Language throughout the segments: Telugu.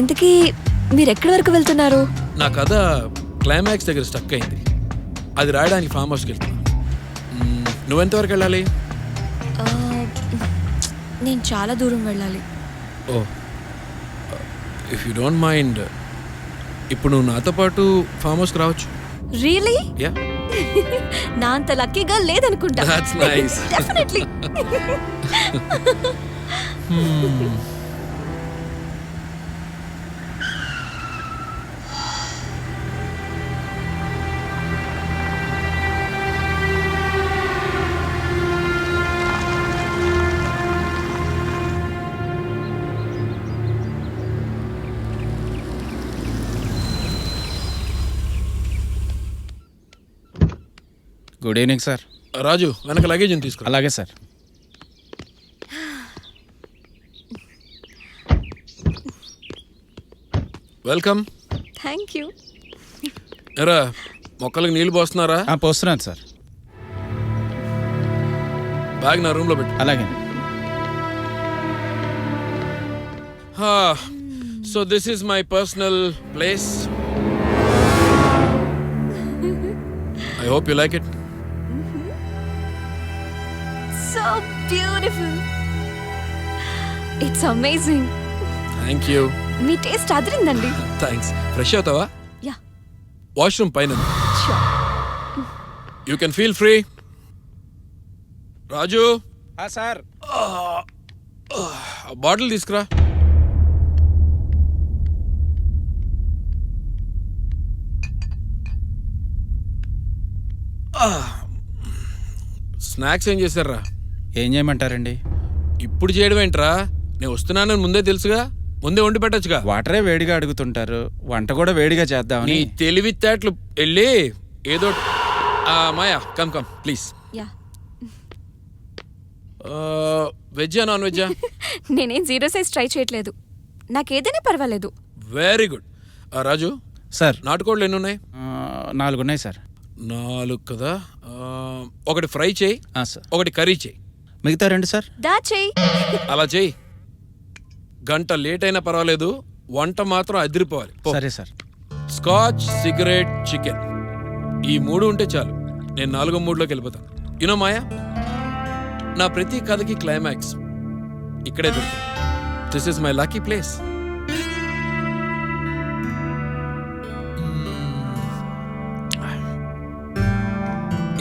ఇంతకీ మీరు ఎక్కడి వరకు వెళ్తున్నారు? నా కథ క్లైమాక్స్ దగ్గర స్టక్ అయింది. అది రాయడానికి ఫామ్ హౌస్కి వెళ్తున్నా. నువ్వెంతవరకు వెళ్ళాలి? నేను చాలా దూరం వెళ్ళాలి. ఓ, ఇఫ్ యూ డోంట్ మైండ్, ఇప్పుడు నువ్వు నాతో పాటు ఫామ్ హౌస్కి రావచ్చు. రియలీ? యా, నా అంత లక్కీగా లేదనుకుంటా. That's nice. Definitely. Good evening sir. Raju, వెనక లగేజ్ తీసుకురా. అలాగే సార్. వెల్కమ్. Thank you. ఎరా, మొక్కలకు నీళ్లు పోస్తున్నారా? పోస్తున్నాను సార్. బ్యాగ్ నా రూమ్లో పెట్టు. అలాగే. So this is my personal place. I hope you like it. So beautiful. It's amazing. Thank you. మీ టేస్ట్ అదిరిందండి. థ్యాంక్స్. ఫ్రెష్ అవుతావా? యా. వాష్రూమ్ పైన. Sure. You can feel free. Raju, sir. Bottle తీసుకురా. స్నాక్స్ ఏం చేశారా? ఏం చేయమంటారండి? ఇప్పుడు చేయడం ఏంట్రా? నేను వస్తున్నానని ముందే తెలుసుగా, ముందే వండి పెట్టచ్చుగా. వాటరే వేడిగా అడుగుతుంటారు, వంట కూడా వేడిగా నీ చేద్దామని. తెలివితేటలు వెళ్ళి ఏదో మాయా, కమ్ కమ్ ప్లీజ్. యా. వెజ్జా నాన్ వెజ్జా? నేనేం జీరో సైజ్ ట్రై చేయట్లేదు. నాకు ఏదైనా పర్వాలేదు. Very good. రాజు సార్, నాటుకోళ్ళు ఎన్ని ఉన్నాయి? 4 ఉన్నాయి సార్. 4 కదా. ఒకటి ఫ్రై చేయి, సార్. ఒకటి కర్రీ చేయి. మిగతా 2 సార్. దా చెయ్యి. అలా చేయి. గంట లేట్ అయినా పర్వాలేదు, వంట మాత్రం అదిరిపోవాలి. పో. సరే సార్. స్కాచ్, సిగరెట్, చికెన్, ఈ 3 ఉంటే చాలు. నేను 4వ మూడ్లోకి వెళ్ళిపోతాను. యునో మాయా, నా ప్రతి కథకి క్లైమాక్స్ ఇక్కడే దొరుకుతుంది. This is my lucky place.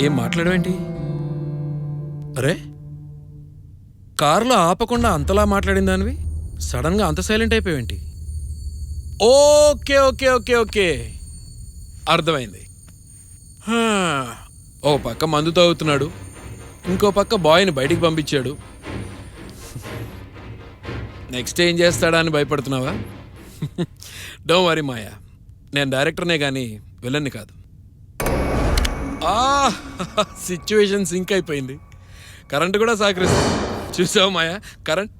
ఏం మాట్లాడవేంటి? అరే, కారులో ఆపకుండా అంతలా మాట్లాడిందానివి సడన్ గా అంత సైలెంట్ అయిపోయావేంటి? ఓకే ఓకే ఓకే ఓకే, అర్థమైంది. ఓ పక్క మందు తాగుతున్నాడు, ఇంకో పక్క బాయ్ని బయటికి పంపించాడు. నెక్స్ట్ ఏం చేస్తాడా అని భయపడుతున్నావా? డోంట్ వరీ మాయా, నేను డైరెక్టర్నే కానీ విలన్ని కాదు. సిచ్యువేషన్ సింక్ అయిపోయింది. కరెంట్ కూడా సహకరిస్తుంది. చూసావు మాయా, కరెంట్